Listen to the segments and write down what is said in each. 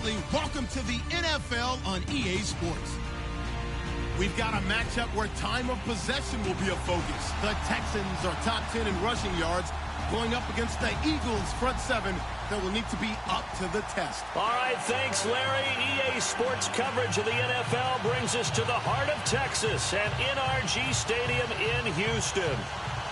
Absolutely. Welcome to the NFL on EA Sports. We've got a matchup where time of possession will be a focus. The Texans are top 10 in rushing yards, going up against the Eagles' front seven that will need to be up to the test. All right, thanks, Larry. EA Sports coverage of the NFL brings us to the heart of Texas at NRG Stadium in Houston.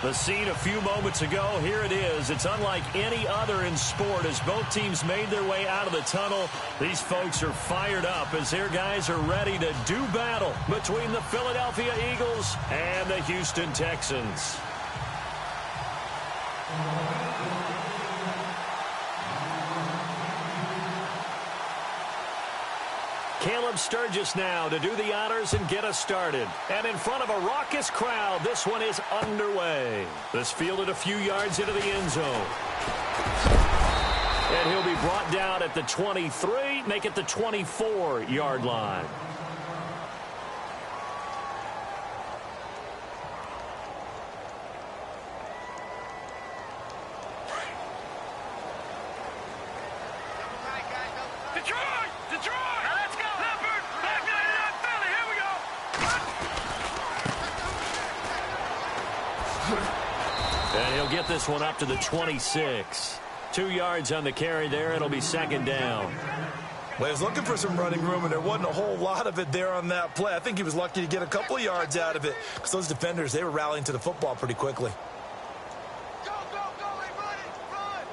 The scene a few moments ago, here it is. It's unlike any other in sport as both teams made their way out of the tunnel. These folks are fired up as their guys are ready to do battle between the Philadelphia Eagles and the Houston Texans. Caleb Sturgis now to do the honors and get us started. And in front of a raucous crowd, this one is underway. This fielded a few yards into the end zone. And he'll be brought down at the 23, make it the 24-yard line. And he'll get this one up to the 26. 2 yards on the carry there. It'll be second down. Well, he was looking for some running room, and there wasn't a whole lot of it there on that play. I think he was lucky to get a couple of yards out of it because those defenders, they were rallying to the football pretty quickly. Go, go, go, hey, run it, run!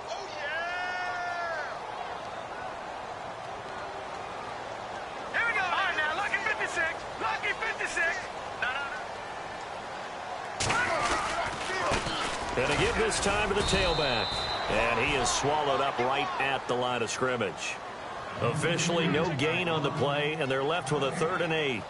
Oh, yeah! Here we go. All right, now, lucky 56. Lucky 56. And to give this time to the tailback. And he is swallowed up right at the line of scrimmage. Officially no gain on the play, and they're left with a 3rd and 8.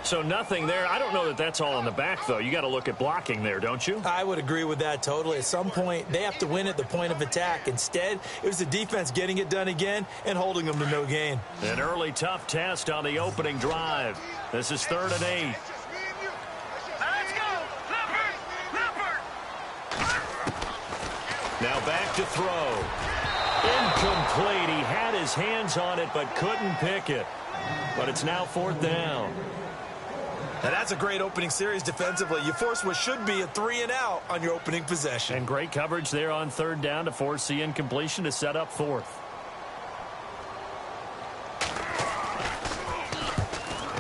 So nothing there. I don't know that that's all in the back, though. You got to look at blocking there, don't you? I would agree with that totally. At some point, they have to win at the point of attack. Instead, it was the defense getting it done again and holding them to no gain. An early tough test on the opening drive. This is 3rd and 8. Now back to throw. Incomplete. He had his hands on it but couldn't pick it. But it's now 4th down. Now that's a great opening series defensively. You force what should be a 3 and out on your opening possession. And great coverage there on 3rd down to force the incompletion to set up 4th.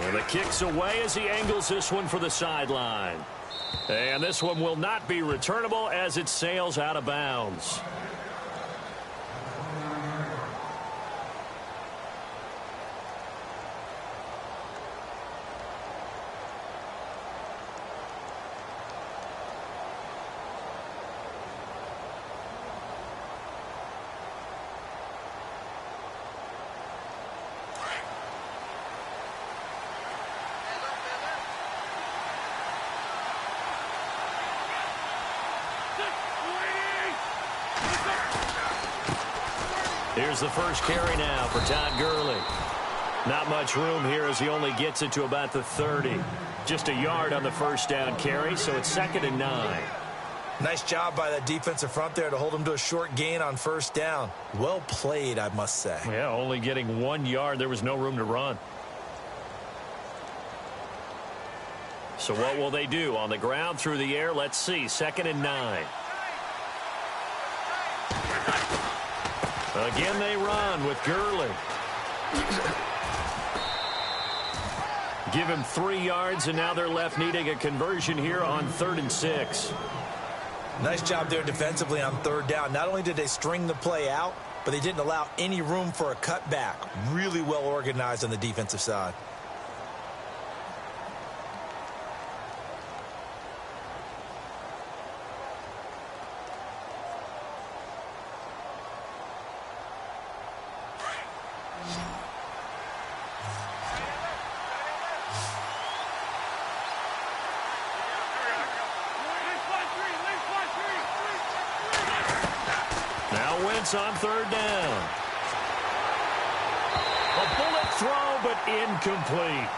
And the kick's away as he angles this one for the sideline. And this one will not be returnable as it sails out of bounds. Here's the first carry now for Todd Gurley. Not much room here as he only gets it to about the 30. Just a yard on the first down carry, so it's 2nd and 9. Nice job by that defensive front there to hold him to a short gain on 1st down. Well played, I must say. Yeah, only getting 1 yard. There was no room to run. So what will they do? On the ground, through the air, let's see. 2nd and 9. Again, they run with Gurley. Give him 3 yards, and now they're left needing a conversion here on 3rd and 6. Nice job there defensively on 3rd down. Not only did they string the play out, but they didn't allow any room for a cutback. Really well organized on the defensive side. On 3rd down. A bullet throw, but incomplete.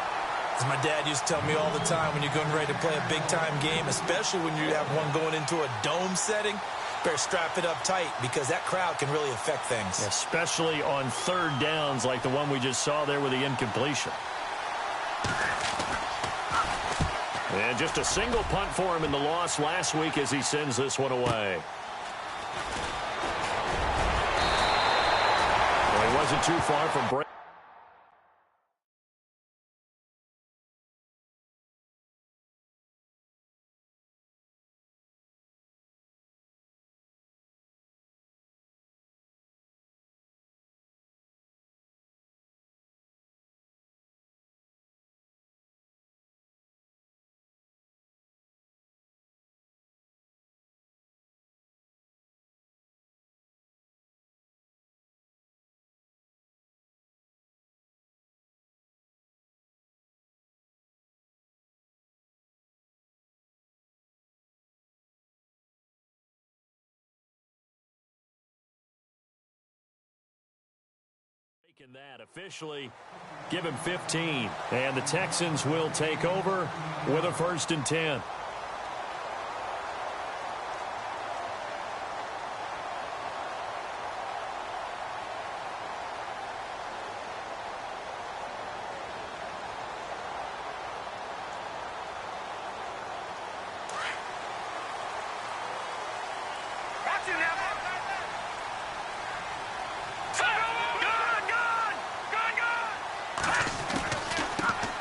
As my dad used to tell me all the time, when you're getting ready to play a big-time game, especially when you have one going into a dome setting, Better strap it up tight because that crowd can really affect things. Especially on third downs like the one we just saw there with the incompletion. And just a single punt for him in the loss last week as he sends this one away. Well, he wasn't too far from break. That officially give him 15, and the Texans will take over with a 1st and 10.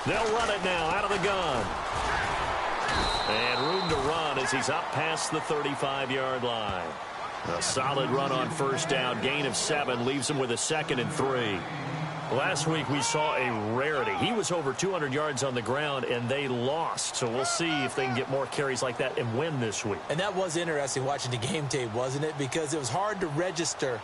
They'll run it now out of the gun. And room to run as he's up past the 35-yard line. A solid run on 1st down. Gain of 7 leaves him with a 2nd and 3. Last week we saw a rarity. He was over 200 yards on the ground, and they lost. So we'll see if they can get more carries like that and win this week. And that was interesting watching the game tape, wasn't it? Because it was hard to register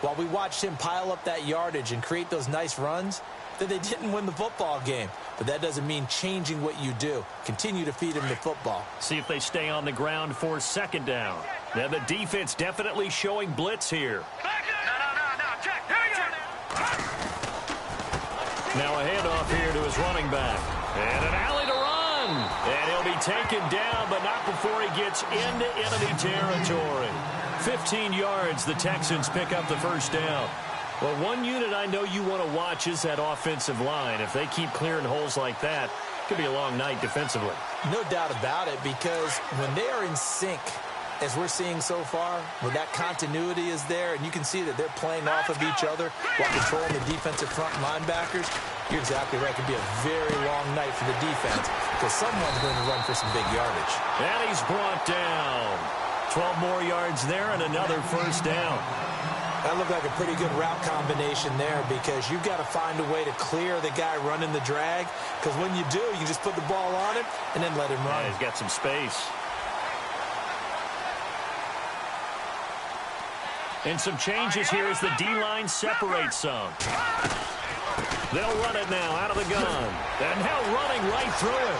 while we watched him pile up that yardage and create those nice runs that they didn't win the football game. But that doesn't mean changing what you do. Continue to feed him the football. See if they stay on the ground for 2nd down. Now the defense definitely showing blitz here. No. Check. Here we go. Now a handoff here to his running back. And an alley to run. And he'll be taken down, but not before he gets into enemy territory. 15 yards, the Texans pick up the 1st down. Well, one unit I know you want to watch is that offensive line. If they keep clearing holes like that, it could be a long night defensively. No doubt about it, because when they are in sync, as we're seeing so far, when that continuity is there, and you can see that they're playing off of each other while controlling the defensive front linebackers, you're exactly right. It could be a very long night for the defense because someone's going to run for some big yardage. And he's brought down. 12 more yards there and another 1st down. That looked like a pretty good route combination there because you've got to find a way to clear the guy running the drag, because when you do, you just put the ball on him and then let him run. Yeah, he's got some space. And some changes here as the D-line separates some. They'll run it now out of the gun. And now running right through it.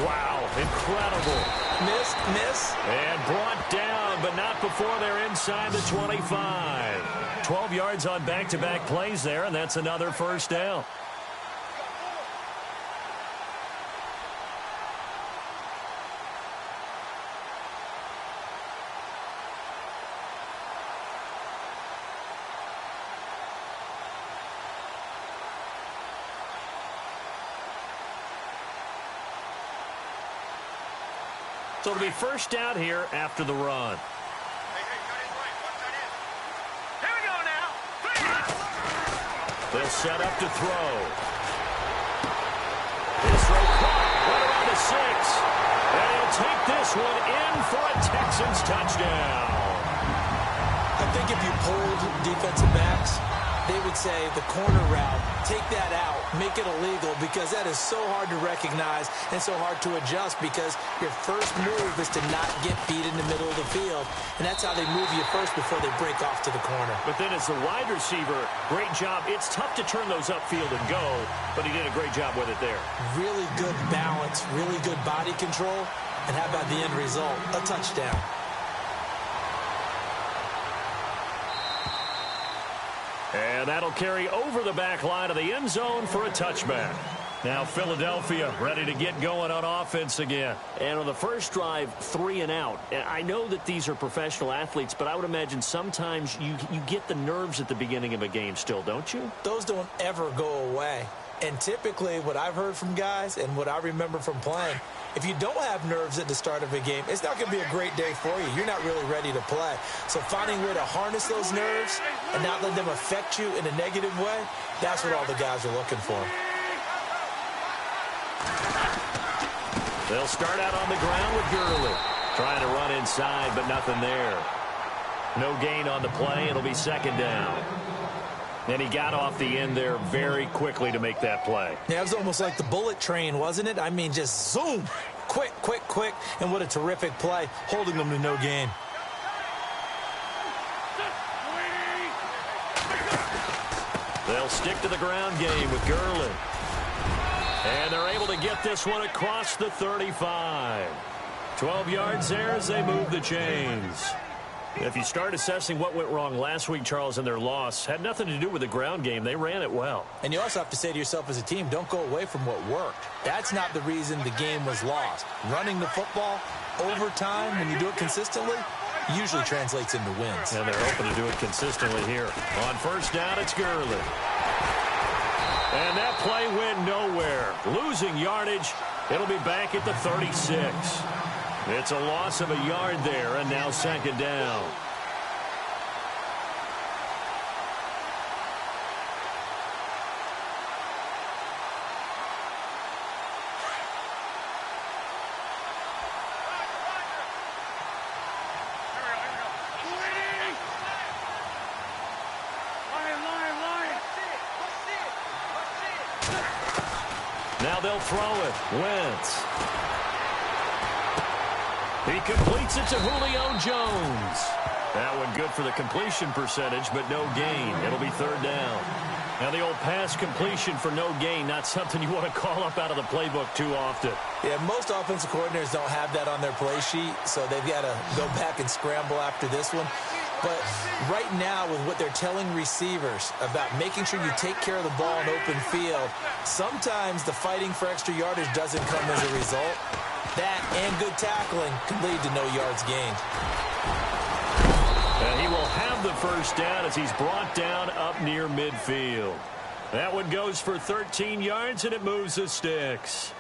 Wow, incredible. Miss. And brought down, but not before they're inside the 25. 12 yards on back-to-back plays there, and that's another 1st down. So it'll be 1st down here after the run. Here we go now. They'll set up to throw. His throw caught right around the 6. And he'll take this one in for a Texans touchdown. I think if you pulled defensive backs, they would say the corner route, take that out, make it illegal, because that is so hard to recognize and so hard to adjust, because your first move is to not get beat in the middle of the field, and that's how they move you first before they break off to the corner. But then as the wide receiver, great job. It's tough to turn those upfield and go, but he did a great job with it there. Really good balance, really good body control, and how about the end result? A touchdown. And that'll carry over the back line of the end zone for a touchback. Now Philadelphia ready to get going on offense again. And on the first drive, 3 and out. I know that these are professional athletes, but I would imagine sometimes you get the nerves at the beginning of a game still, don't you? Those don't ever go away. And typically what I've heard from guys and what I remember from playing, if you don't have nerves at the start of a game, it's not going to be a great day for you. You're not really ready to play. So finding a way to harness those nerves and not let them affect you in a negative way, that's what all the guys are looking for. They'll start out on the ground with Gurley. Trying to run inside, but nothing there. No gain on the play. It'll be second down. And he got off the end there very quickly to make that play. Yeah, it was almost like the bullet train, wasn't it? I mean, just zoom. Quick, quick, quick. And what a terrific play, holding them to no gain. They'll stick to the ground game with Gurley. And they're able to get this one across the 35. 12 yards there as they move the chains. If you start assessing what went wrong last week, Charles, in their loss, had nothing to do with the ground game. They ran it well. And you also have to say to yourself as a team, don't go away from what worked. That's not the reason the game was lost. Running the football over time, when you do it consistently, usually translates into wins. And they're hoping to do it consistently here. On first down, it's Gurley. And that play went nowhere. Losing yardage. It'll be back at the 36. It's a loss of a yard there, and now second down. Now they'll throw it. Wentz. He completes it to Julio Jones. That one good for the completion percentage, but no gain. It'll be third down. Now the old pass completion for no gain, not something you want to call up out of the playbook too often. Yeah, most offensive coordinators don't have that on their play sheet, so they've got to go back and scramble after this one. But right now, with what they're telling receivers about making sure you take care of the ball in open field, sometimes the fighting for extra yardage doesn't come as a result. That and good tackling can lead to no yards gained. And he will have the first down as he's brought down up near midfield. That one goes for 13 yards, and it moves the sticks.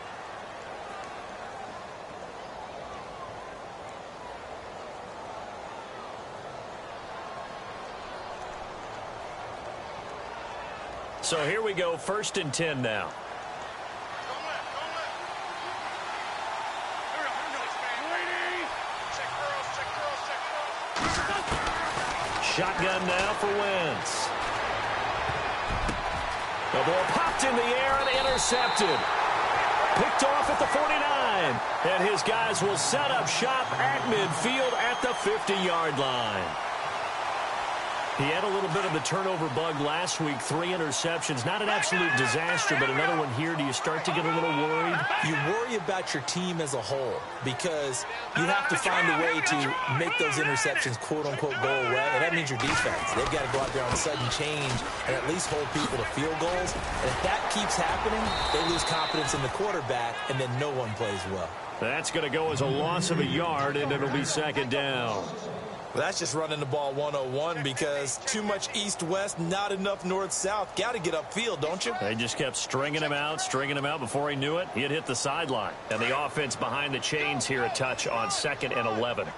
So here we go, 1st and 10 now. Shotgun now for Wentz. The ball popped in the air and intercepted. Picked off at the 49. And his guys will set up shop at midfield at the 50-yard line. He had a little bit of the turnover bug last week, 3 interceptions. Not an absolute disaster, but another one here. Do you start to get a little worried? You worry about your team as a whole because you have to find a way to make those interceptions, quote-unquote, go away. And that means your defense. They've got to go out there on sudden change and at least hold people to field goals. And if that keeps happening, they lose confidence in the quarterback, and then no one plays well. That's going to go as a loss of a yard, and it'll be second down. Well, that's just running the ball 101 because too much east-west, not enough north-south. Got to get upfield, don't you? They just kept stringing him out. Before he knew it, he had hit the sideline. And the offense behind the chains here a touch on 2nd and 11. Here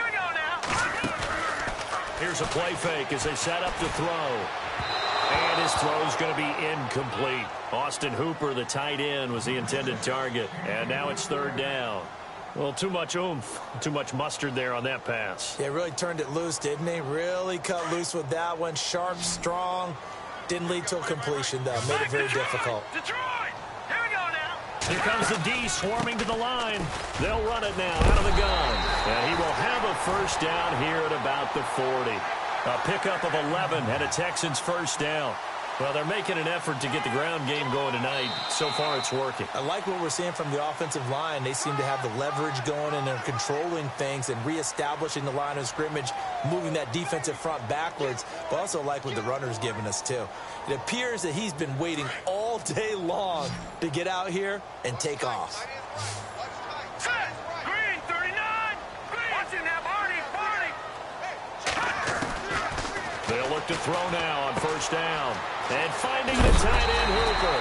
we go now. Here's a play fake as they set up to throw. And his throw's going to be incomplete. Austin Hooper, the tight end, was the intended target. And now it's third down. Well, too much oomph, too much mustard there on that pass. Yeah, really turned it loose, didn't he? Really cut loose with that one. Sharp, strong. Didn't lead to a completion, though. Made it very difficult. Detroit, here we go now. Here comes the D swarming to the line. They'll run it now out of the gun. And he will have a first down here at about the 40. A pickup of 11 and a Texans first down. Well, they're making an effort to get the ground game going tonight. So far, it's working. I like what we're seeing from the offensive line. They seem to have the leverage going, and they're controlling things and reestablishing the line of scrimmage, moving that defensive front backwards. But also like what the runner's giving us, too. It appears that he's been waiting all day long to get out here and take off. Green, 39. Watching that, Barney. They'll look to throw now on first down. And finding the tight end, Hooper.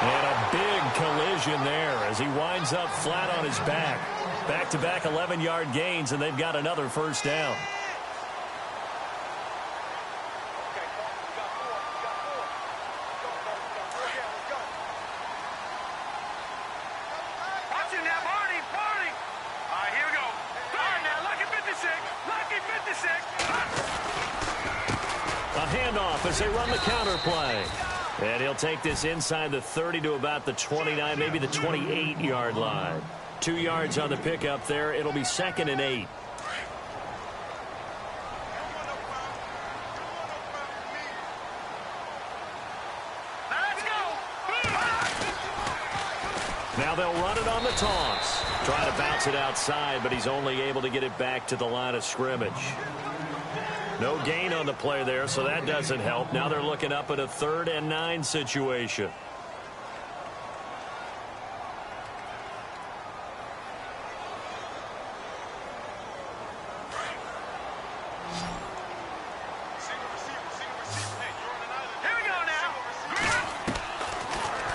And a big collision there as he winds up flat on his back. Back-to-back 11-yard gains, and they've got another first down. Watching that, Barney. All right, here we go. All right, now, lucky 56. A handoff as they run the counter play. And he'll take this inside the 30 to about the 29, maybe the 28-yard line. 2 yards on the pickup there. It'll be 2nd and 8. Now they'll run it on the toss. Trying to bounce it outside, but he's only able to get it back to the line of scrimmage. No gain on the play there, so that doesn't help. Now they're looking up at a 3rd and 9 situation. Here we go now.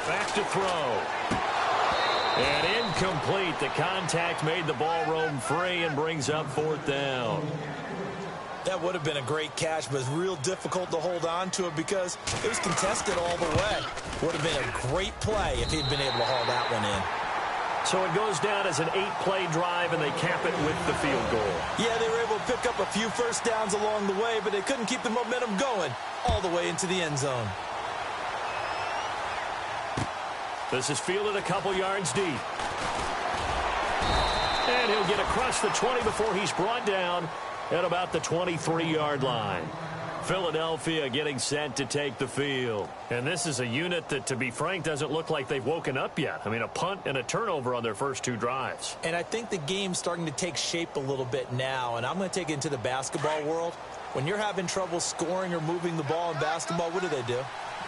Back to throw. And incomplete. The contact made the ball roam free and brings up 4th down. That would have been a great catch, but it's real difficult to hold on to it because it was contested all the way. Would have been a great play if he'd been able to haul that one in. So it goes down as an 8-play drive, and they cap it with the field goal. Yeah, they were able to pick up a few first downs along the way, but they couldn't keep the momentum going all the way into the end zone. This is fielded a couple yards deep. And he'll get across the 20 before he's brought down at about the 23-yard line. Philadelphia getting set to take the field. And this is a unit that, to be frank, doesn't look like they've woken up yet. I mean, a punt and a turnover on their first 2 drives. And I think the game's starting to take shape a little bit now, and I'm going to take it into the basketball world. When you're having trouble scoring or moving the ball in basketball, what do?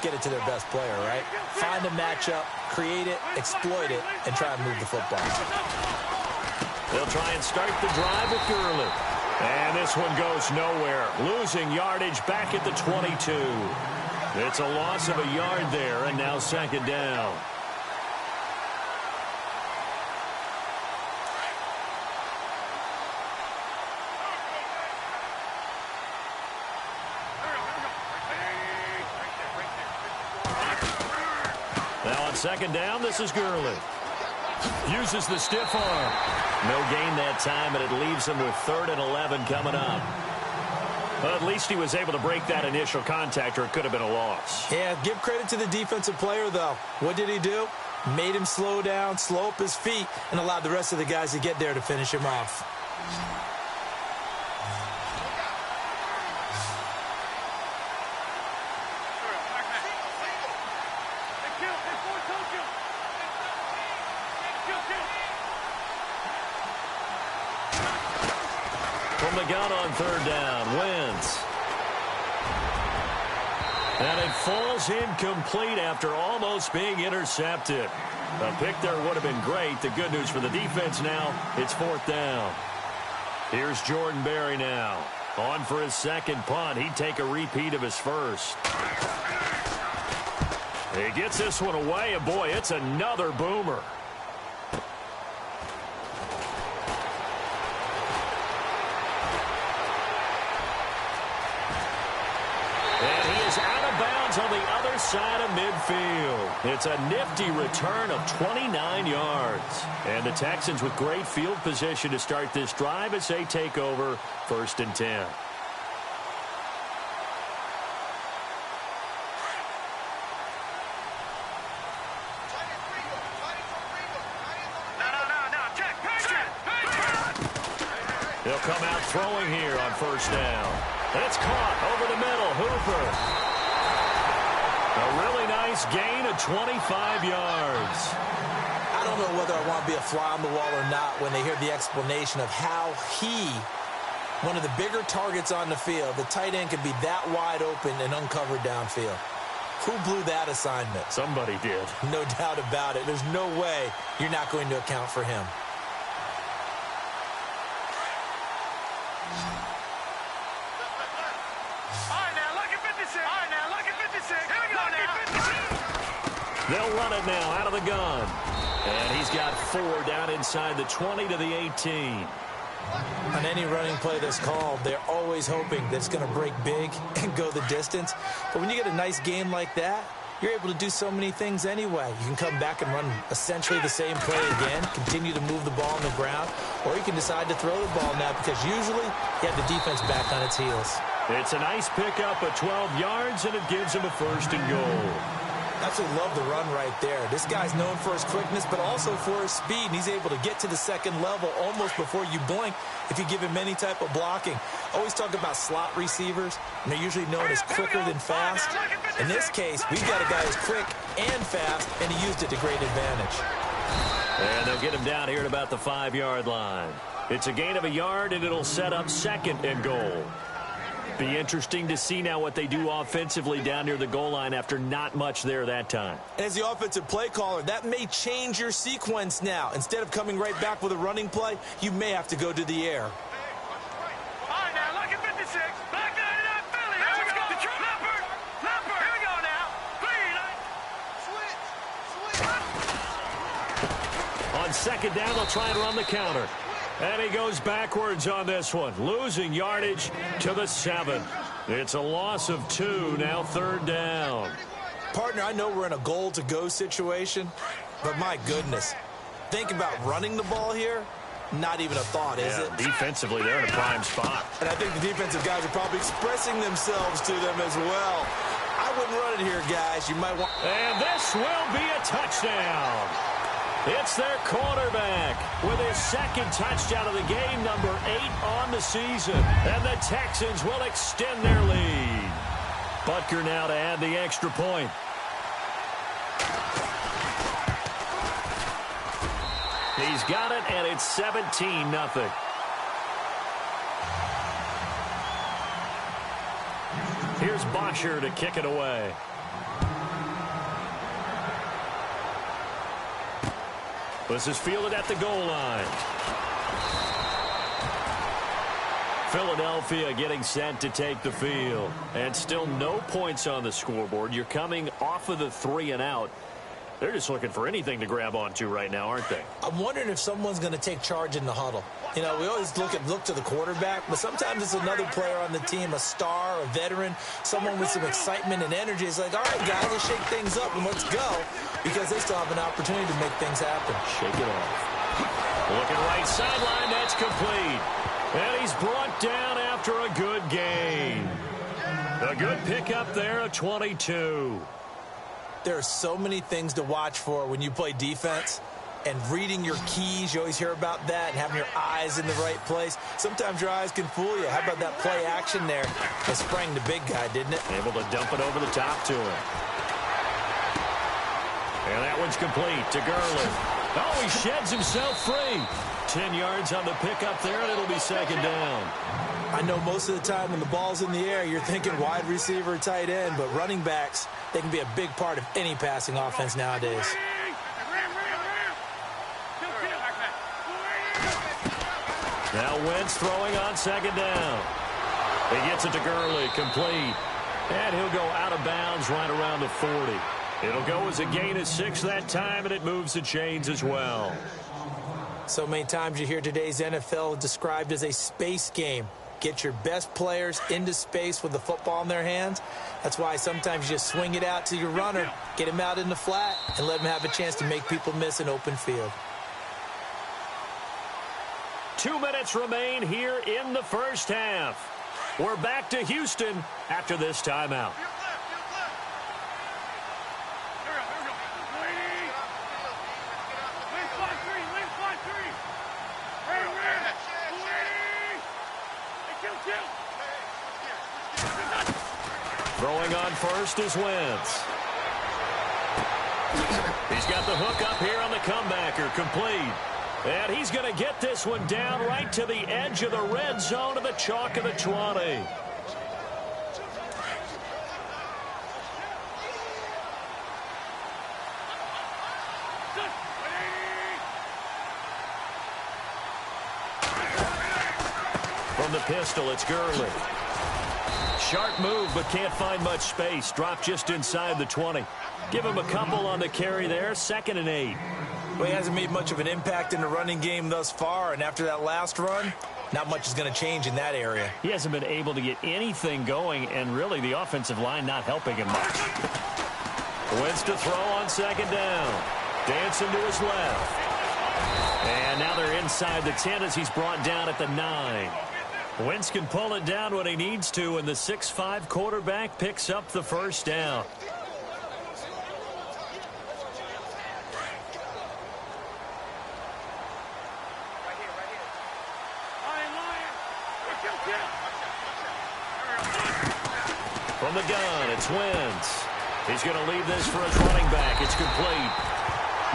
Get it to their best player, right? Find a matchup, create it, exploit it, and try and move the football. They'll try and start the drive with Gurley. And this one goes nowhere. Losing yardage back at the 22. It's a loss of a yard there, and now 2nd down. Now on 2nd down, this is Gurley. Uses the stiff arm. No gain that time, and it leaves him with 3rd and 11 coming up. Well, at least he was able to break that initial contact, or it could have been a loss. Yeah, give credit to the defensive player, though. What did he do? Made him slow down, slow up his feet, and allowed the rest of the guys to get there to finish him off. From the gun on 3rd down, Wentz. And it falls incomplete after almost being intercepted. A pick there would have been great. The good news for the defense now, it's 4th down. Here's Jordan Berry now. On for his 2nd punt. He'd take a repeat of his first. He gets this one away, and boy, it's another boomer. And he is out of bounds on the other side of midfield. It's a nifty return of 29 yards. And the Texans with great field position to start this drive as they take over 1st and 10. They'll come out throwing here on 1st down. And it's caught over the middle. Hooper. A really nice gain of 25 yards. I don't know whether I want to be a fly on the wall or not when they hear the explanation of how one of the bigger targets on the field, the tight end, could be that wide open and uncovered downfield. Who blew that assignment? Somebody did. No doubt about it. There's no way you're not going to account for him. All right, now, look at 56. All right, now, look at 56. Here we go now. They'll run it now out of the gun. And he's got 4 down inside the 20 to the 18. On any running play that's called, they're always hoping that it's going to break big and go the distance. But when you get a nice game like that, you're able to do so many things anyway. You can come back and run essentially the same play again, continue to move the ball on the ground, or you can decide to throw the ball now because usually you have the defense back on its heels. It's a nice pickup of 12 yards, and it gives him a 1st and goal. Absolutely love the run right there. This guy's known for his quickness, but also for his speed, and he's able to get to the second level almost before you blink if you give him any type of blocking. Always talk about slot receivers, and they're usually known as quicker than fast. In this case, we've got a guy who's quick and fast, and he used it to great advantage. And they'll get him down here at about the 5-yard line. It's a gain of a yard, and it'll set up 2nd and goal. Be interesting to see now what they do offensively down near the goal line after not much there that time. As the offensive play caller, that may change your sequence now. Instead of coming right back with a running play, you may have to go to the air. All right, now, look at 56. Back line it up, Philly. Here we go. Leopard. Here we go now. Switch. On 2nd down, they'll try and run the counter. And he goes backwards on this one, losing yardage to the 7. It's a loss of 2, now 3rd down. Partner, I know we're in a goal-to-go situation, but my goodness, think about running the ball here. Not even a thought, is it? Defensively, they're in a prime spot. And I think the defensive guys are probably expressing themselves to them as well. I wouldn't run it here, guys. You might want... And this will be a touchdown. It's their quarterback with his 2nd touchdown of the game, number 8 on the season. And the Texans will extend their lead. Butker now to add the extra point. He's got it, and it's 17-0. Here's Bosher to kick it away. This is fielded at the goal line. Philadelphia getting set to take the field. And still no points on the scoreboard. You're coming off of the 3 and out. They're just looking for anything to grab onto right now, aren't they? I'm wondering if someone's going to take charge in the huddle. You know, we always look to the quarterback, but sometimes it's another player on the team, a star, a veteran, someone with some excitement and energy. It's like, all right, guys, let's shake things up and let's go, because they still have an opportunity to make things happen. Shake it off. Looking right sideline, that's complete. And he's brought down after a good gain. A good pickup there, a 22. There are so many things to watch for when you play defense. And reading your keys, you always hear about that, and having your eyes in the right place. Sometimes your eyes can fool you. How about that play action there? It sprang the big guy, didn't it? Able to dump it over the top to him. And that one's complete to Gurley. Oh, he sheds himself free. 10 yards on the pickup there, and it'll be 2nd down. I know most of the time when the ball's in the air, you're thinking wide receiver, tight end, but running backs, they can be a big part of any passing offense nowadays. Now Wentz throwing on 2nd down. He gets it to Gurley, complete. And he'll go out of bounds right around the 40. It'll go as a gain of 6 that time, and it moves the chains as well. So many times you hear today's NFL described as a space game. Get your best players into space with the football in their hands. That's why sometimes you just swing it out to your runner, get him out in the flat, and let him have a chance to make people miss an open field. 2 minutes remain here in the first half. We're back to Houston after this timeout. Throwing on first is Wentz. He's got the hook up here on the comebacker, complete. And he's going to get this one down right to the edge of the red zone to the chalk of the 20. From the pistol, it's Gurley. Sharp move, but can't find much space. Dropped just inside the 20. Give him a couple on the carry there. 2nd and 8. Well, he hasn't made much of an impact in the running game thus far, and after that last run, not much is going to change in that area. He hasn't been able to get anything going, and really the offensive line not helping him much. Wentz to throw on 2nd down. Dancing to his left. And now they're inside the 10 as he's brought down at the 9. Wentz can pull it down when he needs to, and the 6'5" quarterback picks up the first down. From the gun, it's Wentz. He's going to leave this for his running back. It's complete.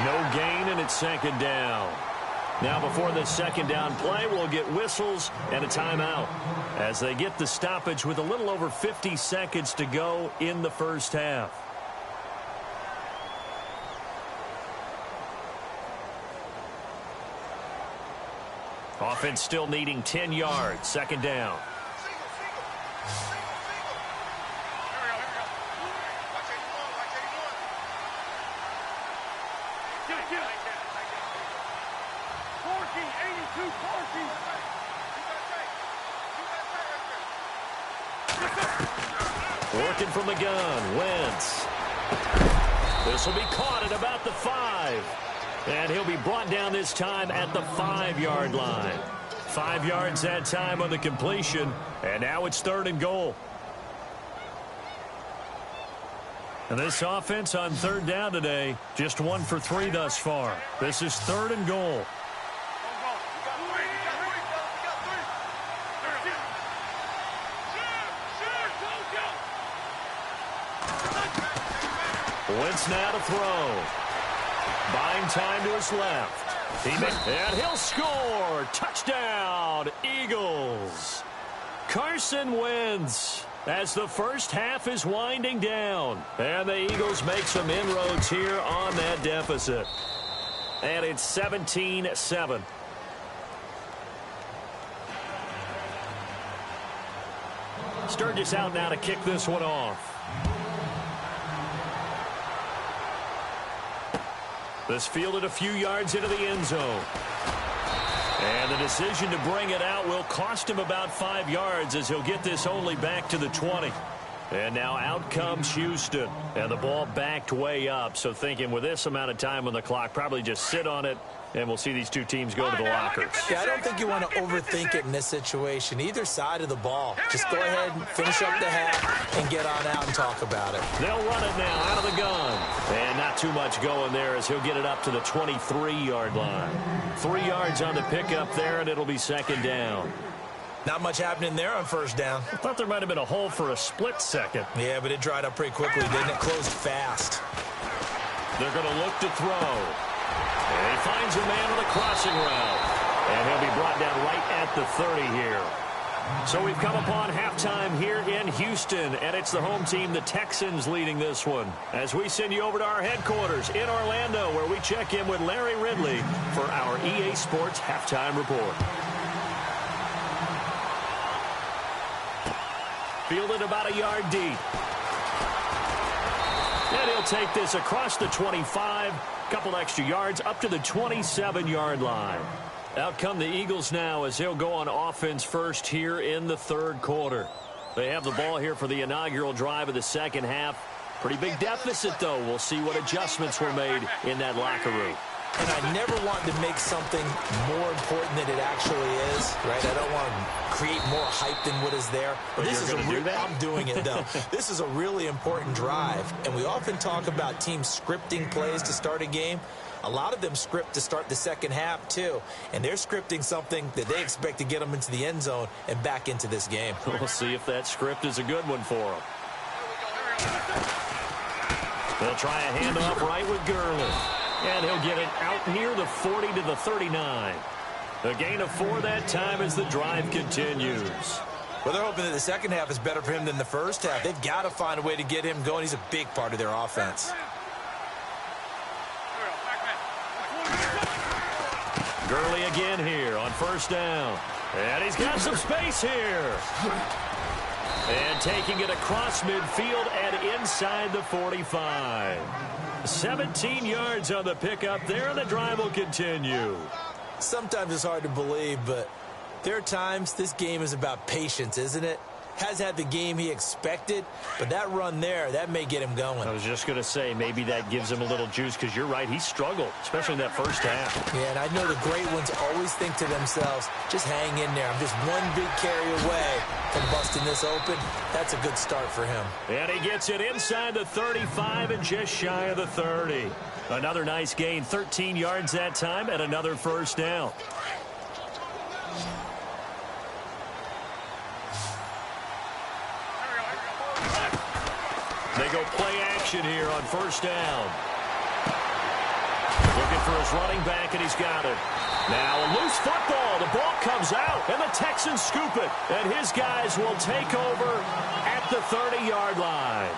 No gain, and it's 2nd down. Now, before this 2nd down play, we'll get whistles and a timeout as they get the stoppage with a little over 50 seconds to go in the first half. Offense still needing 10 yards. 2nd down. Working from the gun, Wentz. This will be caught at about the 5. And he'll be brought down this time at the 5-yard line. 5 yards that time on the completion. And now it's 3rd and goal. And this offense on 3rd down today, just 1 for 3 thus far. This is 3rd and goal. Wentz now to throw. Buying time to his left. And he'll score. Touchdown, Eagles. Carson Wentz as the first half is winding down. And the Eagles make some inroads here on that deficit. And it's 17-7. Sturgis out now to kick this one off. This fielded a few yards into the end zone. And the decision to bring it out will cost him about 5 yards as he'll get this only back to the 20. And now out comes Houston. And the ball backed way up. So thinking with this amount of time on the clock, probably just sit on it. And we'll see these two teams go to the lockers. Yeah, I don't think you want to overthink it in this situation. Either side of the ball. Just go ahead and finish up the half and get on out and talk about it. They'll run it now out of the gun. And not too much going there as he'll get it up to the 23-yard line. 3 yards on the pickup there, and it'll be 2nd down. Not much happening there on 1st down. I thought there might have been a hole for a split second. Yeah, but it dried up pretty quickly, didn't it? Closed fast. They're going to look to throw. And he finds a man on the crossing route. And he'll be brought down right at the 30 here. So we've come upon halftime here in Houston, and it's the home team, the Texans, leading this one. As we send you over to our headquarters in Orlando, where we check in with Larry Ridley for our EA Sports Halftime Report. Fielded about a yard deep. And he'll take this across the 25, couple extra yards, up to the 27-yard line. Out come the Eagles now as they'll go on offense first here in the 3rd quarter. They have the ball here for the inaugural drive of the 2nd half. Pretty big deficit, though. We'll see what adjustments were made in that locker room. And I never want to make something more important than it actually is, right? I don't want to create more hype than what is there. But this is I'm doing it, though. This is a really important drive. And we often talk about teams scripting plays to start a game. A lot of them script to start the 2nd half, too. And they're scripting something that they expect to get them into the end zone and back into this game. We'll see if that script is a good one for them. They'll try a handoff right with Gurley. And he'll get it out near the 40 to the 39. A gain of 4 that time as the drive continues. Well, they're hoping that the second half is better for him than the first half. They've got to find a way to get him going. He's a big part of their offense. Gurley again here on first down. And he's got some space here. And taking it across midfield and inside the 45. 17 yards on the pickup there, and the drive will continue. Sometimes it's hard to believe, but there are times this game is about patience, isn't it? Has had the game he expected, but that run there, that may get him going. I was just going to say, maybe that gives him a little juice, because you're right, he struggled, especially in that first half. Yeah, and I know the great ones always think to themselves, just hang in there. I'm just one big carry away from busting this open. That's a good start for him. And he gets it inside the 35 and just shy of the 30. Another nice gain, 13 yards that time, and another first down. They go play action here on first down. Looking for his running back, and he's got it. Now a loose football. The ball comes out, and the Texans scoop it. And his guys will take over at the 30-yard line.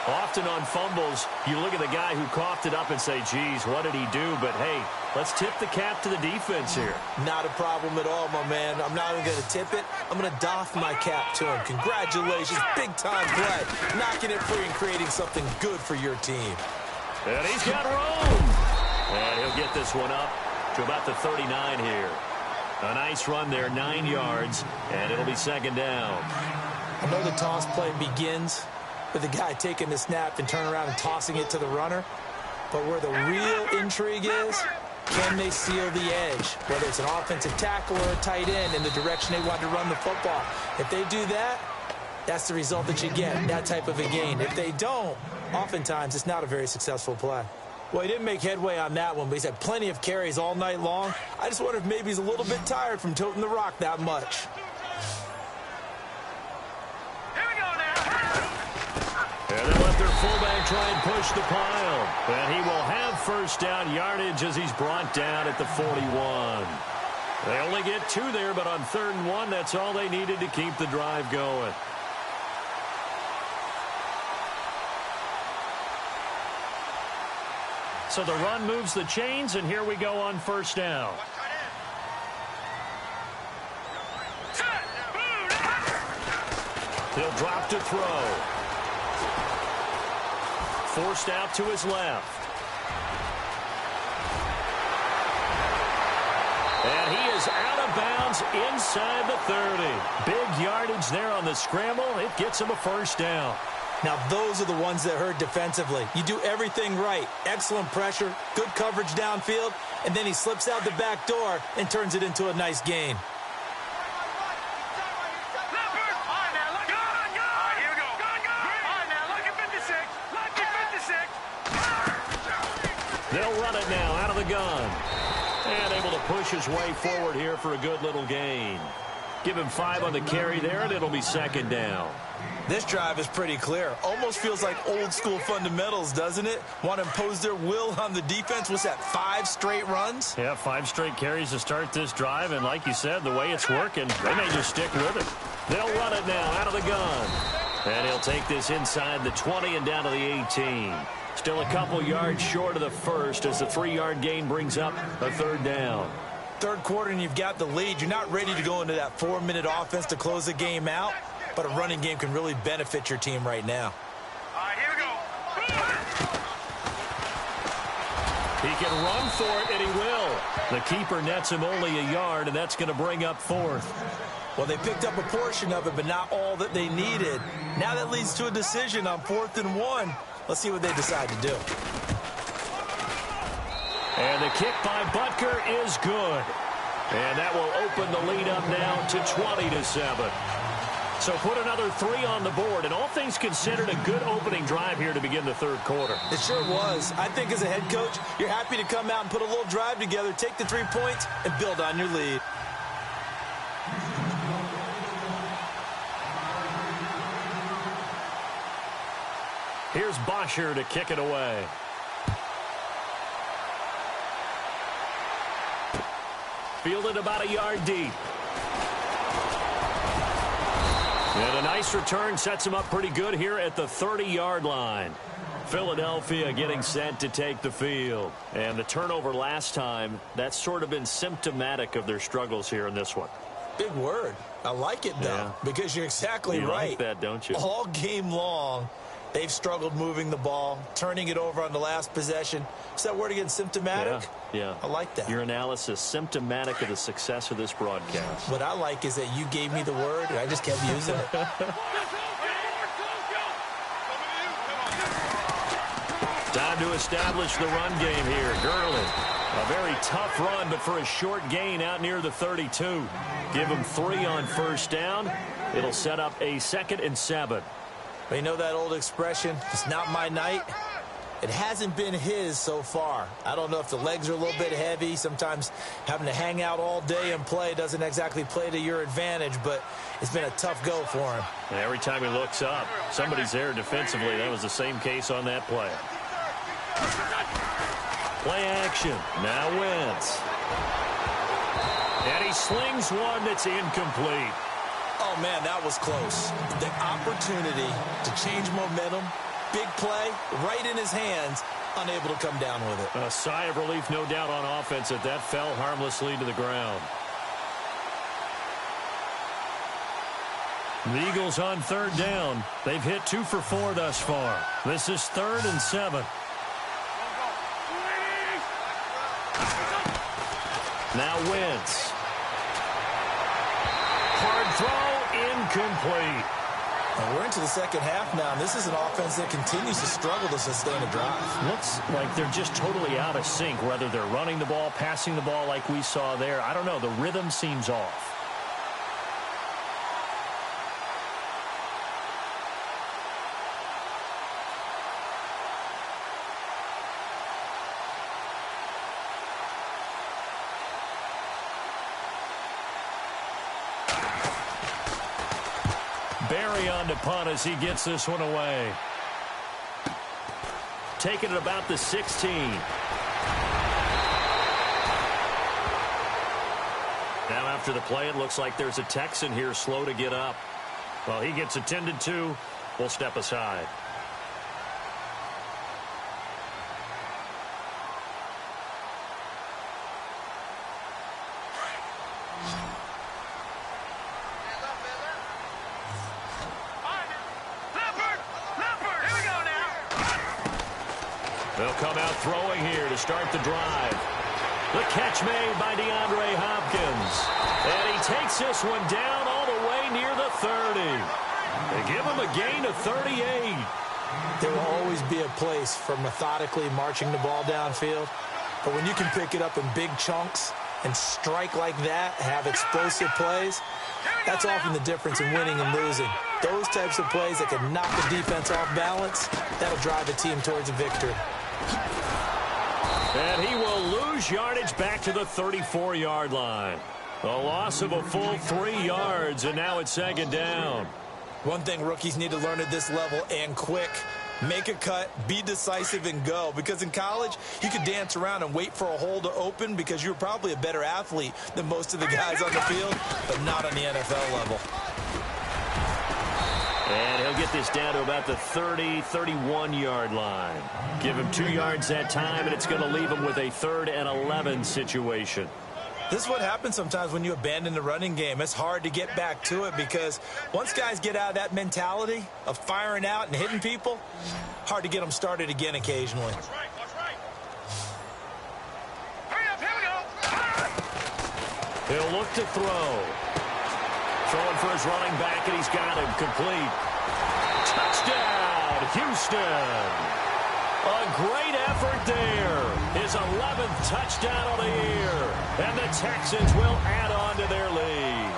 Often on fumbles, you look at the guy who coughed it up and say, geez, what did he do? But, hey, let's tip the cap to the defense here. Not a problem at all, my man. I'm not even going to tip it. I'm going to doff my cap to him. Congratulations. Big-time play. Knocking it free and creating something good for your team. And he's got room. And he'll get this one up to about the 39 here. A nice run there, 9 yards, and it'll be second down. I know the toss play begins with the guy taking the snap and turn around and tossing it to the runner. But where the real intrigue is, can they seal the edge? Whether it's an offensive tackle or a tight end in the direction they want to run the football. If they do that, that's the result that you get, that type of a gain. If they don't, oftentimes it's not a very successful play. Well, he didn't make headway on that one, but he's had plenty of carries all night long. I just wonder if maybe he's a little bit tired from toting the rock that much. And they let their fullback try and push the pile. And he will have first down yardage as he's brought down at the 41. They only get 2 there, but on 3rd and 1, that's all they needed to keep the drive going. So the run moves the chains, and here we go on first down. He'll drop to throw. Forced out to his left. And he is out of bounds inside the 30. Big yardage there on the scramble. It gets him a first down. Now, those are the ones that hurt defensively. You do everything right. Excellent pressure, good coverage downfield, and then he slips out the back door and turns it into a nice gain. They'll run it now out of the gun. And able to push his way forward here for a good little gain. Give him 5 on the carry there, and it'll be second down. This drive is pretty clear. Almost feels like old-school fundamentals, doesn't it? Want to impose their will on the defense. What's that, 5 straight runs? Yeah, 5 straight carries to start this drive, and like you said, the way it's working, they may just stick with it. They'll run it now out of the gun. And he'll take this inside the 20 and down to the 18. Still a couple yards short of the first as the 3-yard gain brings up a 3rd down. Third quarter and you've got the lead. You're not ready to go into that 4-minute offense to close the game out, but a running game can really benefit your team right now. All right, here we go. He can run for it, and he will. The keeper nets him only a yard, and that's going to bring up 4th. Well, they picked up a portion of it, but not all that they needed. Now that leads to a decision on 4th and 1. Let's see what they decide to do. And the kick by Butker is good. And that will open the lead up now to 20-7. So put another 3 on the board. And all things considered, a good opening drive here to begin the 3rd quarter. It sure was. I think as a head coach, you're happy to come out and put a little drive together, take the 3 points, and build on your lead. Here's Bosher to kick it away. Fielded about a yard deep. And a nice return sets him up pretty good here at the 30-yard line. Philadelphia getting set to take the field. And the turnover last time, that's sort of been symptomatic of their struggles here in this one. Big word. I like it, though, because you're exactly right. You like that, don't you? All game long, they've struggled moving the ball, turning it over on the last possession. Is that word again, symptomatic? Yeah. I like that. Your analysis, symptomatic of the success of this broadcast. What I like is that you gave me the word, and I just kept using it. Time to establish the run game here. Gurley. A very tough run, but for a short gain out near the 32. Give him 3 on first down. It'll set up a 2nd and 7. But you know that old expression, it's not my night? It hasn't been his so far. I don't know if the legs are a little bit heavy. Sometimes having to hang out all day and play doesn't exactly play to your advantage, but it's been a tough go for him. And every time he looks up, somebody's there defensively. That was the same case on that play. Play action. Now Wentz. And he slings one that's incomplete. Oh, man, that was close. The opportunity to change momentum, big play, right in his hands, unable to come down with it. A sigh of relief, no doubt, on offense that fell harmlessly to the ground. The Eagles on 3rd down. They've hit 2 for 4 thus far. This is 3rd and 7. Now Wentz. Hard throw, incomplete. And we're into the second half now, and this is an offense that continues to struggle to sustain a drive. Looks like they're just totally out of sync, whether they're running the ball, passing the ball like we saw there. I don't know. The rhythm seems off. Barry on to punt as he gets this one away. Taking it about the 16. Now after the play, it looks like there's a Texan here slow to get up. Well, he gets attended to. We'll step aside. They'll come out throwing here to start the drive. The catch made by DeAndre Hopkins. And he takes this one down all the way near the 30. They give him a gain of 38. There will always be a place for methodically marching the ball downfield. But when you can pick it up in big chunks and strike like that, have explosive plays, that's often the difference in winning and losing. Those types of plays that can knock the defense off balance, that'll drive a team towards a victory. And he will lose yardage back to the 34-yard line. A loss of a full 3 yards, and now it's 2nd down. One thing rookies need to learn at this level, and quick, make a cut, be decisive, and go. Because in college, you could dance around and wait for a hole to open because you're probably a better athlete than most of the guys on the field, but not on the NFL level. And he'll get this down to about the 30, 31-yard line. Give him 2 yards that time, and it's going to leave him with a 3rd and 11 situation. This is what happens sometimes when you abandon the running game. It's hard to get back to it because once guys get out of that mentality of firing out and hitting people, hard to get them started again occasionally. Watch right, watch right. Hurry up, here we go. He'll look to throw. Throwing for his running back, and he's got him complete. Touchdown, Houston. A great effort there. His 11th touchdown of the year. And the Texans will add on to their lead.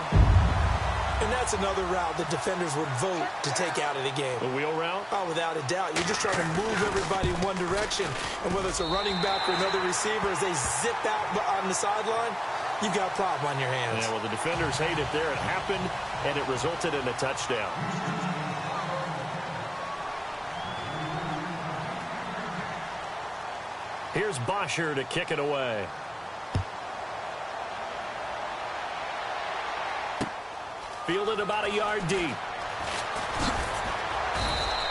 And that's another route that defenders would vote to take out of the game. The wheel route? Oh, without a doubt. You're just trying to move everybody in one direction. And whether it's a running back or another receiver, as they zip out on the sideline, you've got a problem on your hands. Yeah, well, the defenders hate it there. It happened, and it resulted in a touchdown. Here's Bosher to kick it away. Fielded about a yard deep.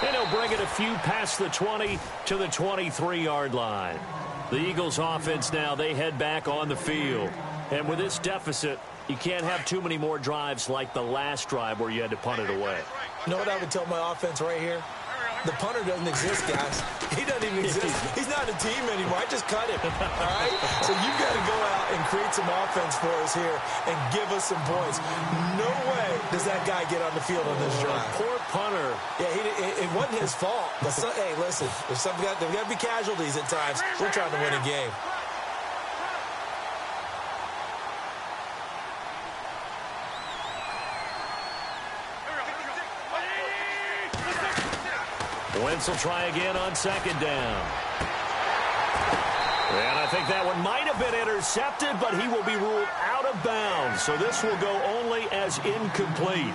And he'll bring it a few past the 20 to the 23-yard line. The Eagles offense now, they head back on the field. And with this deficit, you can't have too many more drives like the last drive where you had to punt it away. You know what I would tell my offense right here? The punter doesn't exist, guys. He doesn't even exist. He's not a team anymore. I just cut him. All right? So you've got to go out and create some offense for us here and give us some points. No way does that guy get on the field on this drive. Poor punter. Yeah, it wasn't his fault. But hey, listen, there's got to be casualties at times. We're trying to win a game. Wentz will try again on second down. And I think that one might have been intercepted, but he will be ruled out of bounds. So this will go only as incomplete.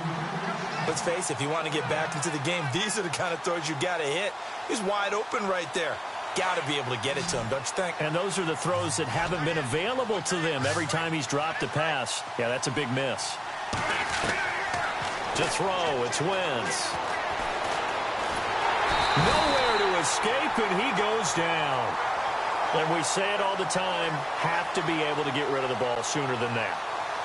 Let's face it, if you want to get back into the game, these are the kind of throws you got to hit. He's wide open right there. Got to be able to get it to him, don't you think? And those are the throws that haven't been available to them every time he's dropped a pass. Yeah, that's a big miss. To throw, it's Wentz. Nowhere to escape, and he goes down. And we say it all the time, have to be able to get rid of the ball sooner than that.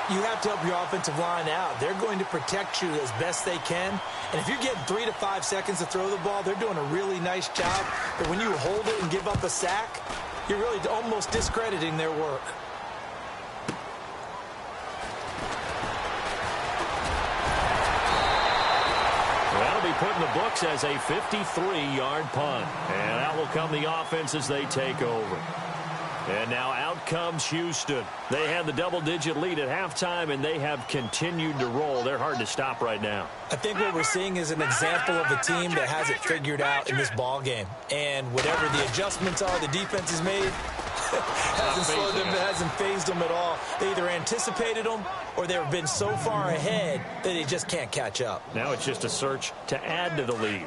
You have to help your offensive line out. They're going to protect you as best they can. And if you're getting 3 to 5 seconds to throw the ball, they're doing a really nice job. But when you hold it and give up a sack, you're really almost discrediting their work. That'll be put in the books as a 53-yard punt. And out will come the offense as they take over. And now out comes Houston. They had the double-digit lead at halftime, and they have continued to roll. They're hard to stop right now. I think what we're seeing is an example of a team that has it figured out in this ball game. And whatever the adjustments are the defense has made, hasn't phased them at all. They either anticipated them or they've been so far ahead that they just can't catch up. Now it's just a search to add to the lead.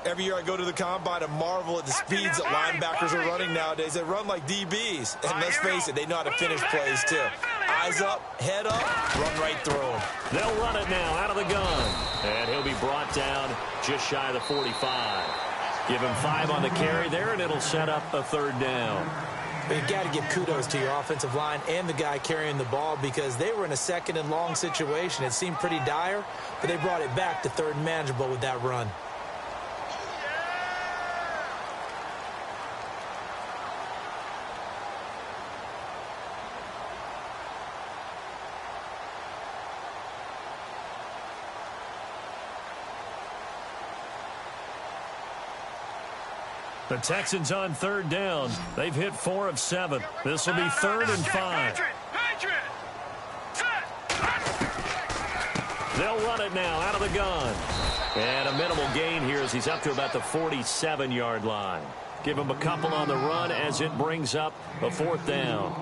Every year I go to the combine and marvel at the speeds that linebackers are running nowadays. They run like DBs. And let's face it, they know how to finish plays too. Eyes up, head up, run right through them. They'll run it now out of the gun. And he'll be brought down just shy of the 45. Give him 5 on the carry there, and it'll set up a third down. But you got to give kudos to your offensive line and the guy carrying the ball because they were in a second and long situation. It seemed pretty dire, but they brought it back to third and manageable with that run. The Texans on third down. They've hit 4 of 7. This will be 3rd and 5. They'll run it now out of the gun. And a minimal gain here as he's up to about the 47-yard line. Give him a couple on the run as it brings up a 4th down.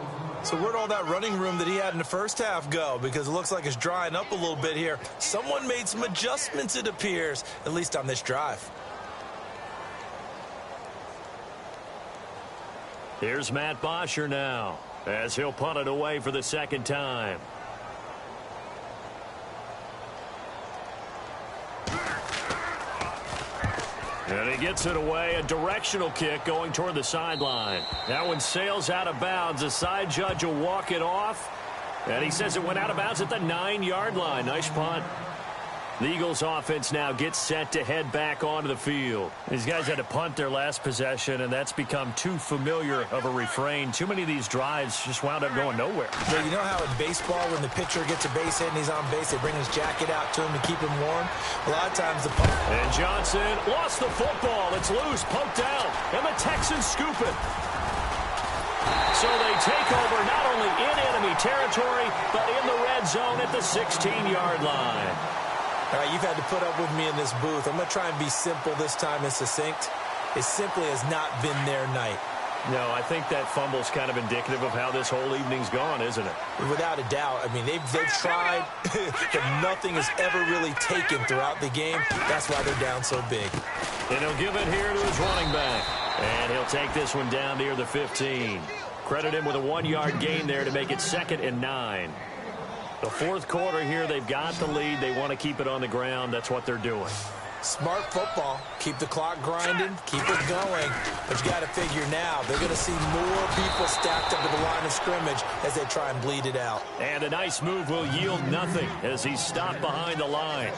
So where'd all that running room that he had in the first half go? Because it looks like it's drying up a little bit here. Someone made some adjustments, it appears, at least on this drive. Here's Matt Bosher now as he'll punt it away for the second time. And he gets it away, a directional kick going toward the sideline. That one sails out of bounds. The side judge will walk it off. And he says it went out of bounds at the 9-yard line. Nice punt. The Eagles offense now gets set to head back onto the field. These guys had to punt their last possession, and that's become too familiar of a refrain. Too many of these drives just wound up going nowhere. Yeah, you know how in baseball, when the pitcher gets a base hit and he's on base, they bring his jacket out to him to keep him warm? A lot of times the punt. And Johnson lost the football. It's loose, poked out, and the Texans scoop it. So they take over not only in enemy territory, but in the red zone at the 16-yard line. All right, you've had to put up with me in this booth. I'm going to try and be simple this time and succinct. It simply has not been their night. No, I think that fumble's kind of indicative of how this whole evening's gone, isn't it? Without a doubt. I mean, they've tried, but nothing has ever really taken throughout the game. That's why they're down so big. And he'll give it here to his running back. And he'll take this one down near the 15. Credit him with a 1-yard gain there to make it 2nd and 9. The fourth quarter here, they've got the lead. They want to keep it on the ground. That's what they're doing. Smart football. Keep the clock grinding. Keep it going. But you got to figure now, they're going to see more people stacked up at the line of scrimmage as they try and bleed it out. And a nice move will yield nothing as he's stopped behind the line.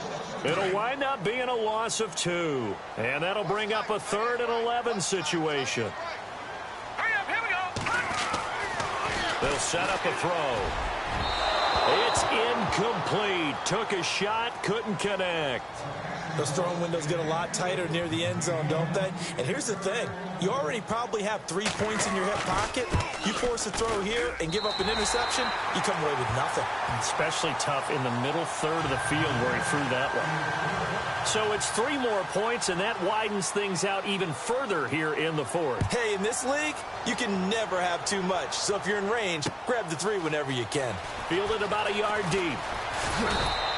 It'll wind up being a loss of 2. And that'll bring up a 3rd and 11 situation. Hurry up, here we go. They'll set up a throw. It's incomplete. Took a shot, couldn't connect. Those throwing windows get a lot tighter near the end zone, don't they? And here's the thing. You already probably have 3 points in your hip pocket. You force a throw here and give up an interception, you come away with nothing. Especially tough in the middle third of the field where he threw that one. So it's 3 more points, and that widens things out even further here in the fourth. Hey, in this league, you can never have too much. So if you're in range, grab the 3 whenever you can. Fielded about a yard deep.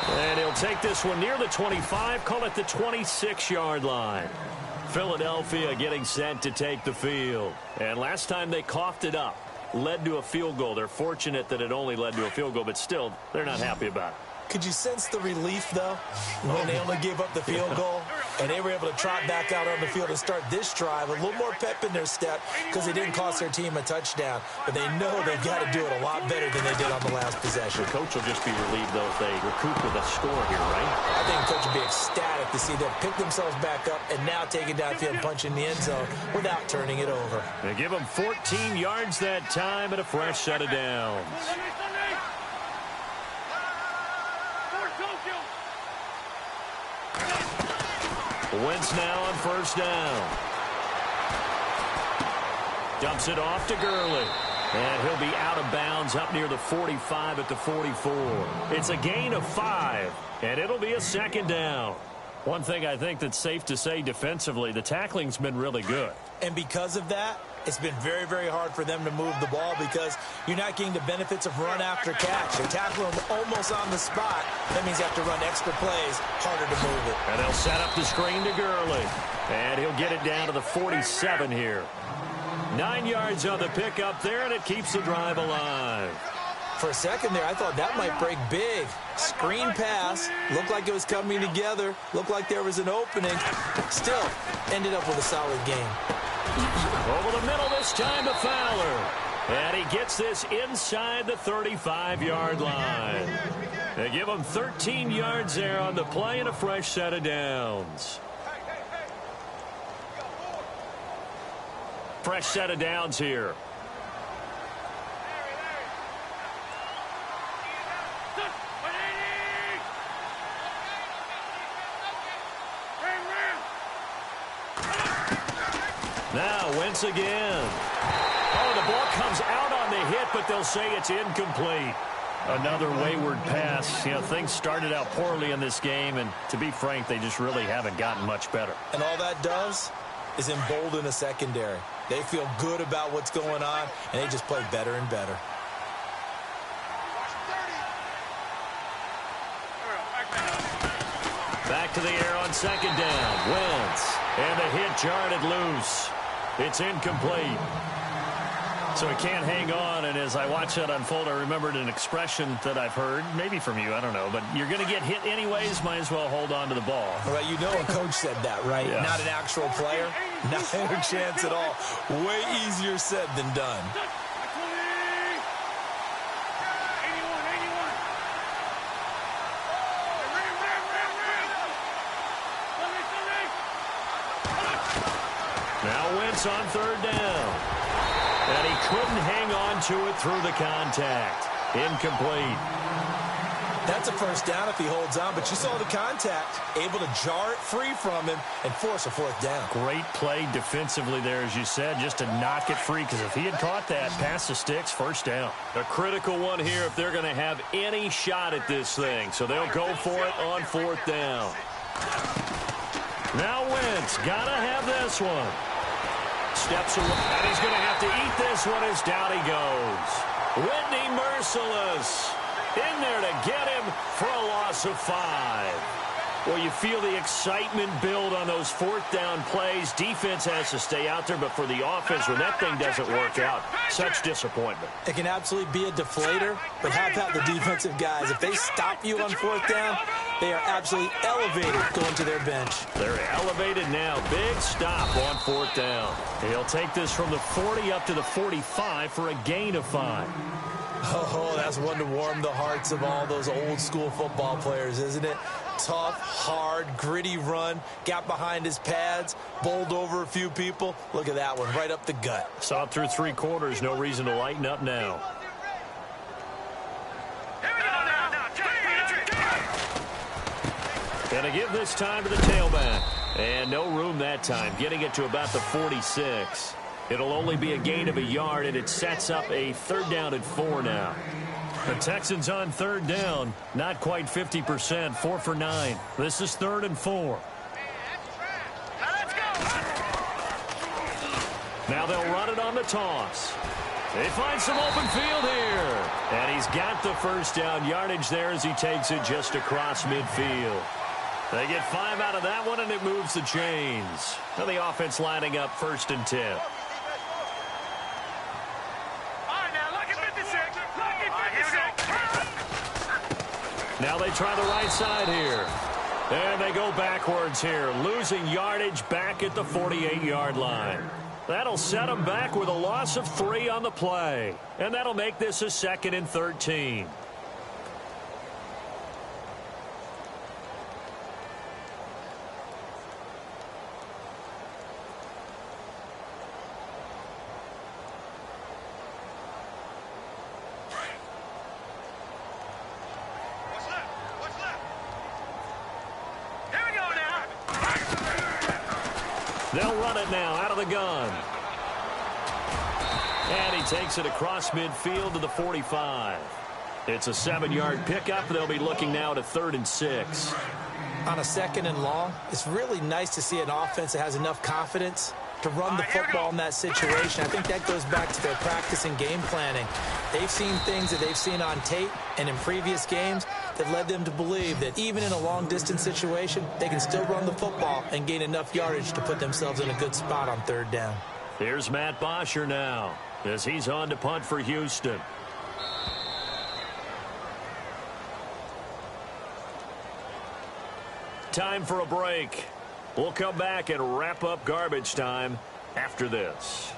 And he'll take this one near the 25, call it the 26-yard line. Philadelphia getting set to take the field. And last time they coughed it up, led to a field goal. They're fortunate that it only led to a field goal, but still, they're not happy about it. Could you sense the relief, though, when they only gave up the field goal and they were able to trot back out on the field and start this drive with a little more pep in their step because they didn't cost their team a touchdown, but they know they've got to do it a lot better than they did on the last possession. The coach will just be relieved, though, if they recoup with a score here, right? I think the coach will be ecstatic to see them pick themselves back up and now take it downfield and punch in the end zone without turning it over. They give them 14 yards that time and a fresh set of downs. Wentz now on first down. Dumps it off to Gurley. And he'll be out of bounds up near the 45 at the 44. It's a gain of 5, and it'll be a 2nd down. One thing I think that's safe to say defensively, the tackling's been really good. And because of that, it's been very, very hard for them to move the ball because you're not getting the benefits of run after catch. They tackle them almost on the spot. That means you have to run extra plays, harder to move it. And they'll set up the screen to Gurley. And he'll get it down to the 47 here. 9 yards on the pickup there, and it keeps the drive alive. For a second there, I thought that might break big. Screen pass. Looked like it was coming together. Looked like there was an opening. Still, ended up with a solid game. Over the middle this time to Fowler. And he gets this inside the 35-yard line. They give him 13 yards there on the play and a fresh set of downs. Fresh set of downs here. Now Wentz again. Oh, the ball comes out on the hit, but they'll say it's incomplete. Another wayward pass. You know, things started out poorly in this game, and to be frank, they just really haven't gotten much better. And all that does is embolden a secondary. They feel good about what's going on, and they just play better and better. Back to the air on 2nd down. Wentz. And the hit jarred it loose. It's incomplete. So he can't hang on, and as I watch that unfold, I remembered an expression that I've heard, maybe from you, I don't know, but you're going to get hit anyways, might as well hold on to the ball. Well, you know a coach said that, right? Yeah. Not an actual player. Not a chance at all. Way easier said than done. Now Wentz on 3rd down. And he couldn't hang on to it through the contact. Incomplete. That's a first down if he holds on, but you saw the contact. Able to jar it free from him and force a 4th down. Great play defensively there, as you said, just to knock it free, because if he had caught that, past the sticks, 1st down. A critical one here if they're going to have any shot at this thing. So they'll go for it on 4th down. Now Wentz, got to have this one. Steps away, and he's going to have to eat this one as down he goes. Whitney Merciless in there to get him for a loss of 5. Well, you feel the excitement build on those fourth down plays. Defense has to stay out there, but for the offense, when that thing doesn't work out, such disappointment. It can absolutely be a deflator, but how about the defensive guys? If they stop you on fourth down, they are absolutely elevated going to their bench. They're elevated now. Big stop on fourth down. He'll take this from the 40 up to the 45 for a gain of 5. Oh, that's one to warm the hearts of all those old school football players, isn't it? Tough, hard, gritty run, got behind his pads, bowled over a few people. Look at that one, right up the gut. Saw it through 3 quarters, no reason to lighten up now. Gonna give this time to the tailback. And no room that time, getting it to about the 46. It'll only be a gain of a yard, and it sets up a 3rd down and 4 now. The Texans on 3rd down, not quite 50%, 4 for 9. This is 3rd and 4. Now they'll run it on the toss. They find some open field here. And he's got the first down yardage there as he takes it just across midfield. They get 5 out of that one, and it moves the chains. Now the offense lining up 1st and 10. Now they try the right side here. And they go backwards here, losing yardage back at the 48-yard line. That'll set them back with a loss of 3 on the play. And that'll make this a 2nd and 13. They'll run it now out of the gun. And he takes it across midfield to the 45. It's a 7-yard pickup. They'll be looking now to 3rd and 6. On a 2nd and long, it's really nice to see an offense that has enough confidence to run the football in that situation. I think that goes back to their practice and game planning. They've seen things that they've seen on tape and in previous games that led them to believe that even in a long-distance situation, they can still run the football and gain enough yardage to put themselves in a good spot on 3rd down. Here's Matt Bosher now as he's on to punt for Houston. Time for a break. We'll come back and wrap up garbage time after this.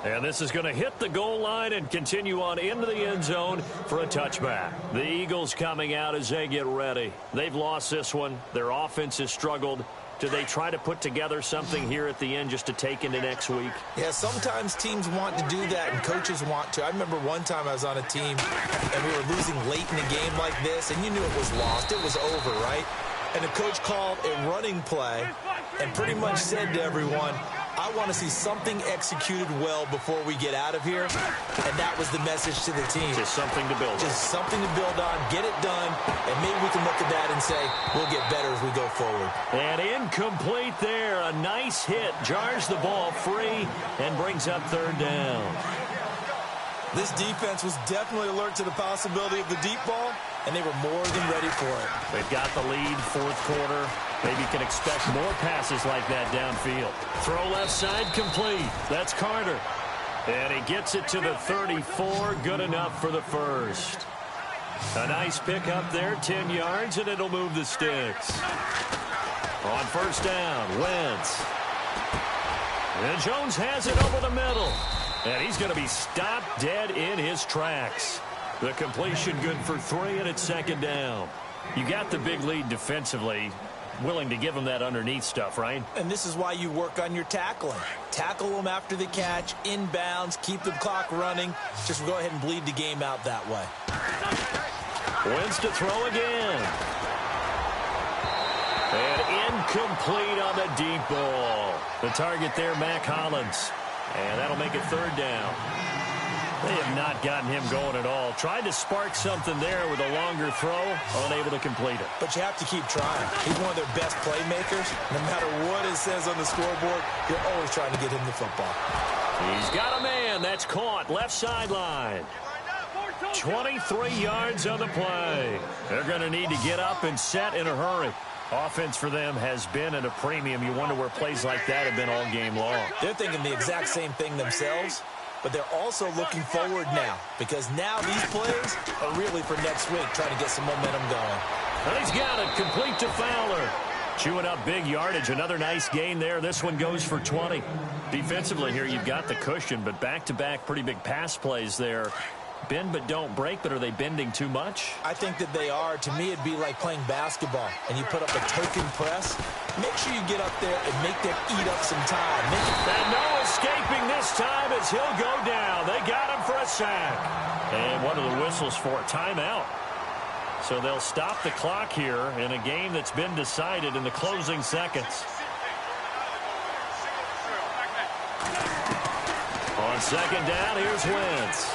And this is going to hit the goal line and continue on into the end zone for a touchback. The Eagles coming out as they get ready. They've lost this one. Their offense has struggled. Do they try to put together something here at the end just to take into next week? Yeah, sometimes teams want to do that and coaches want to. I remember one time I was on a team and we were losing late in a game like this, and you knew it was lost. It was over, right? And the coach called a running play and pretty much said to everyone, I want to see something executed well before we get out of here. And that was the message to the team. Just something to build on. Just something to build on, get it done, and maybe we can look at that and say, we'll get better as we go forward. And incomplete there. A nice hit. Jars the ball free and brings up 3rd down. This defense was definitely alert to the possibility of the deep ball, and they were more than ready for it. They've got the lead, 4th quarter. Maybe you can expect more passes like that downfield. Throw left side complete. That's Carter. And he gets it to the 34. Good enough for the first. A nice pickup there, 10 yards, and it'll move the sticks. On 1st down, Wentz. And Jones has it over the middle. And he's going to be stopped dead in his tracks. The completion good for 3, and it's 2nd down. You got the big lead defensively. Willing to give them that underneath stuff, right? And this is why you work on your tackling. Tackle them after the catch, inbounds, keep the clock running. Just go ahead and bleed the game out that way. Wins to throw again. And incomplete on the deep ball. The target there, Mac Hollins. And that'll make it 3rd down. They have not gotten him going at all. Tried to spark something there with a longer throw, unable to complete it. But you have to keep trying. He's one of their best playmakers. No matter what it says on the scoreboard, you're always trying to get him the football. He's got a man. That's caught. Left sideline. 23 yards on the play. They're going to need to get up and set in a hurry. Offense for them has been at a premium. You wonder where plays like that have been all game long. They're thinking the exact same thing themselves, but they're also looking forward now because now these plays are really for next week, trying to get some momentum going. And he's got it. Complete to Fowler. Chewing up big yardage. Another nice gain there. This one goes for 20. Defensively here, you've got the cushion, but back-to-back pretty big pass plays there. Bend but don't break, but are they bending too much? I think that they are. To me, it'd be like playing basketball, and you put up a token press. Make sure you get up there and make them eat up some time. And no escaping this time as he'll go down. They got him for a sack. And one of the whistles for a timeout. So they'll stop the clock here in a game that's been decided in the closing seconds. On second down, here's Wentz.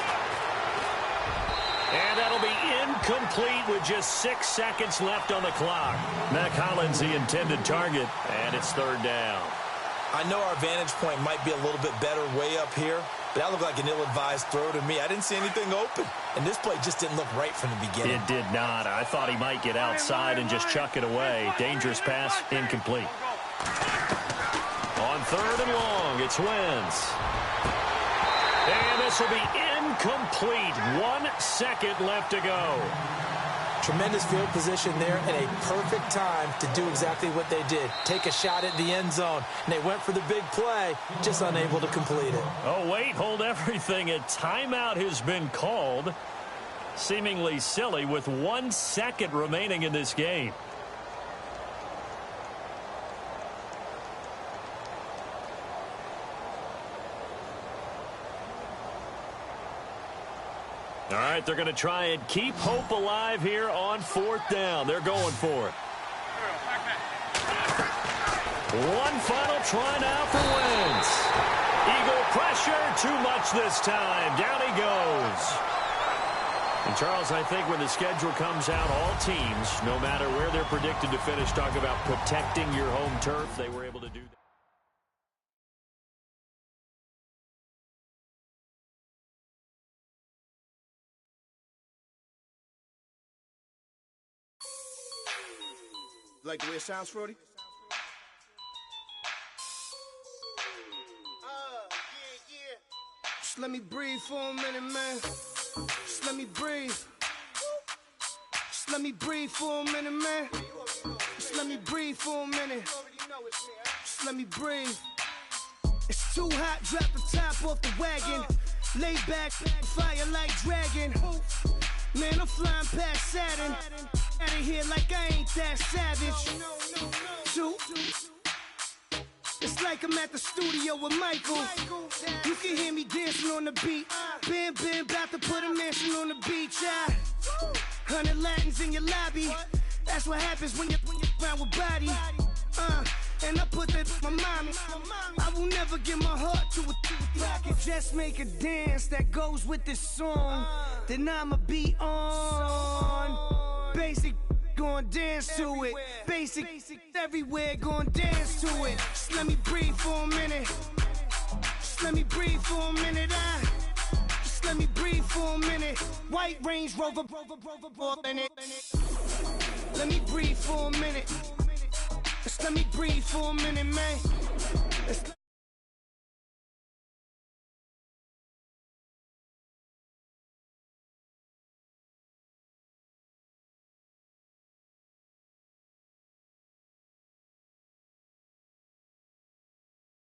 And that'll be incomplete with just 6 seconds left on the clock. Mac Hollins, the intended target, and it's third down. I know our vantage point might be a little bit better way up here, but that looked like an ill-advised throw to me. I didn't see anything open, and this play just didn't look right from the beginning. It did not. I thought he might get outside and just chuck it away. Dangerous pass, incomplete. On third and long, it's Wentz. And this will be incomplete. 1 second left to go. Tremendous field position there and a perfect time to do exactly what they did. Take a shot at the end zone. And they went for the big play, just unable to complete it. Oh, wait, hold everything. A timeout has been called. Seemingly silly with 1 second remaining in this game. All right, they're going to try and keep hope alive here on fourth down. They're going for it. One final try now for Wentz. Eagle pressure, too much this time. Down he goes. And, Charles, I think when the schedule comes out, all teams, no matter where they're predicted to finish, talk about protecting your home turf. They were able to do that. Like the way it sounds, Frody? Yeah. Just let me breathe for a minute, man. Just let me breathe. Just let me breathe for a minute, man. Just let me breathe for a minute. Just let me breathe. It's too hot, drop the top off the wagon. Lay back, fire like dragon. Man, I'm flying past Saturn. Out of here like I ain't that savage. Two. It's like I'm at the studio with Michael. You can hear me dancing on the beat. Bam, about to put a mansion on the beach. 100 Latins in your lobby. That's what happens when you're around with body. And I put that with my mommy. I will never give my heart to a I can just make a dance that goes with this song. Then I'ma be on. Basic, gon' dance to it. Basic, everywhere, gon' dance to it. Just let me breathe for a minute. Just let me breathe for a minute. Just let me breathe for a minute. White Range Rover, in it. Let me breathe for a minute. Just let me breathe for a minute, man.